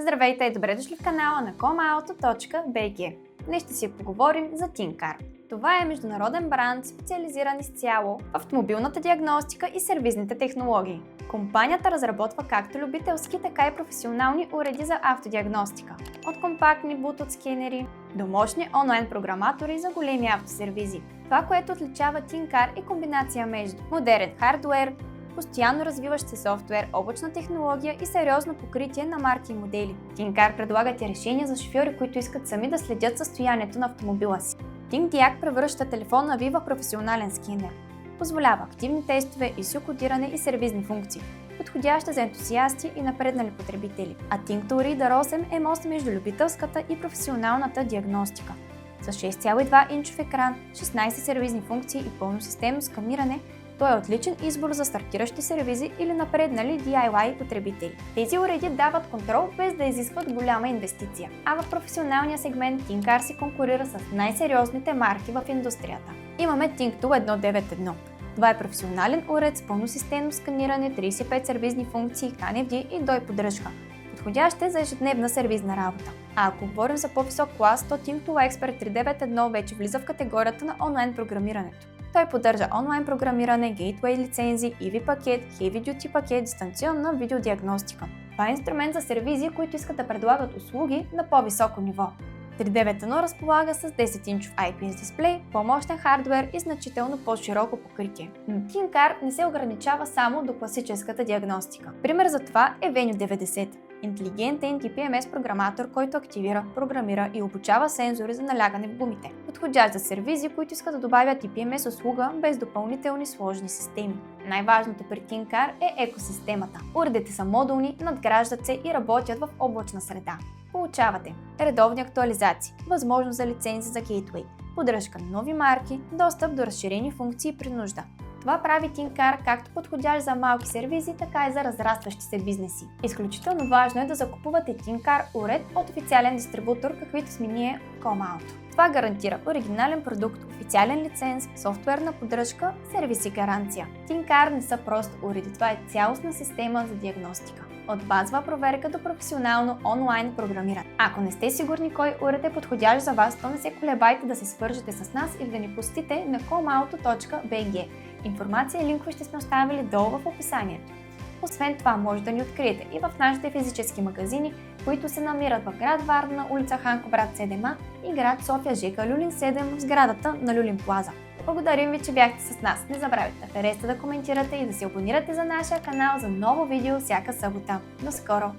Здравейте и добре дошли в канала на comauto.bg. Днес ще си поговорим за TinCar. Това е международен бранд, специализиран изцяло в автомобилната диагностика и сервизните технологии. Компанията разработва както любителски, така и професионални уреди за автодиагностика. От компактни Bluetooth скенери до мощни онлайн програматори за големи автосервизи. Това, което отличава TinCar, е комбинация между модерен хардуер, постоянно развиващ се софтуер, облачна технология и сериозно покритие на марки и модели. TinCar предлагат и решения за шофьори, които искат сами да следят състоянието на автомобила си. TinDiag превръща телефона ви в професионален скенер. Позволява активни тестове, ISO-кодиране и сервизни функции, подходяща за ентусиасти и напреднали потребители. А TinkToolReader 8 е мост между любителската и професионалната диагностика. С 6,2 инчов екран, 16 сервизни функции и пълно системно сканиране, той е отличен избор за стартиращи сервизи или напреднали DIY потребители. Тези уреди дават контрол без да изискват голяма инвестиция, а в професионалния сегмент TinCar се конкурира с най-сериозните марки в индустрията. Имаме TinkTool 191. Това е професионален уред с пълносистемно сканиране, 35 сервизни функции, KNFD и DOI поддръжка. Подходящ е за ежедневна сервизна работа. А ако говорим за по-висок клас, то TinkTool Expert 391 вече влиза в категорията на онлайн програмирането. Той поддържа онлайн програмиране, гейтвей лицензи, EV пакет, Heavy Duty пакет, дистанционна видеодиагностика. Това е инструмент за сервизи, които искат да предлагат услуги на по-високо ниво. 391 разполага с 10-инчов IPS дисплей, по-мощен хардуер и значително по-широко покритие. Но TinCar не се ограничава само до класическата диагностика. Пример за това е Venue 90. Интелигентен TPMS програматор, който активира, програмира и обучава сензори за налягане в гумите. Подходящ за сервизи, които искат да добавят TPMS услуга без допълнителни сложни системи. Най-важното при TinCar е екосистемата. Уредите са модулни, надграждат се и работят в облачна среда. Получавате редовни актуализации, възможност за лицензи за гейтвей, поддръжка на нови марки, достъп до разширени функции при нужда. Това прави TinCar както подходящ за малки сервизи, така и за разрастващи се бизнеси. Изключително важно е да закупувате TinCar уред от официален дистрибутор, каквито сме ние comauto. Това гарантира оригинален продукт, официален лиценз, софтуерна поддръжка, сервис и гаранция. TinCar не са просто уреди, това е цялостна система за диагностика. От базова проверка до професионално онлайн програмиране. Ако не сте сигурни кой уред е подходящ за вас, то не се колебайте да се свържете с нас или да ни посетите на comauto.bg. Информация и линкове ще сме оставили долу в описанието. Освен това, може да ни откриете и в нашите физически магазини, които се намират в град Варна, улица Ханко брат 7А и град София, ЖК Люлин 7 в сградата на Люлин Плаза. Благодарим ви, че бяхте с нас. Не забравяйте да харесате, да коментирате и да се абонирате за нашия канал за ново видео всяка събота. До скоро!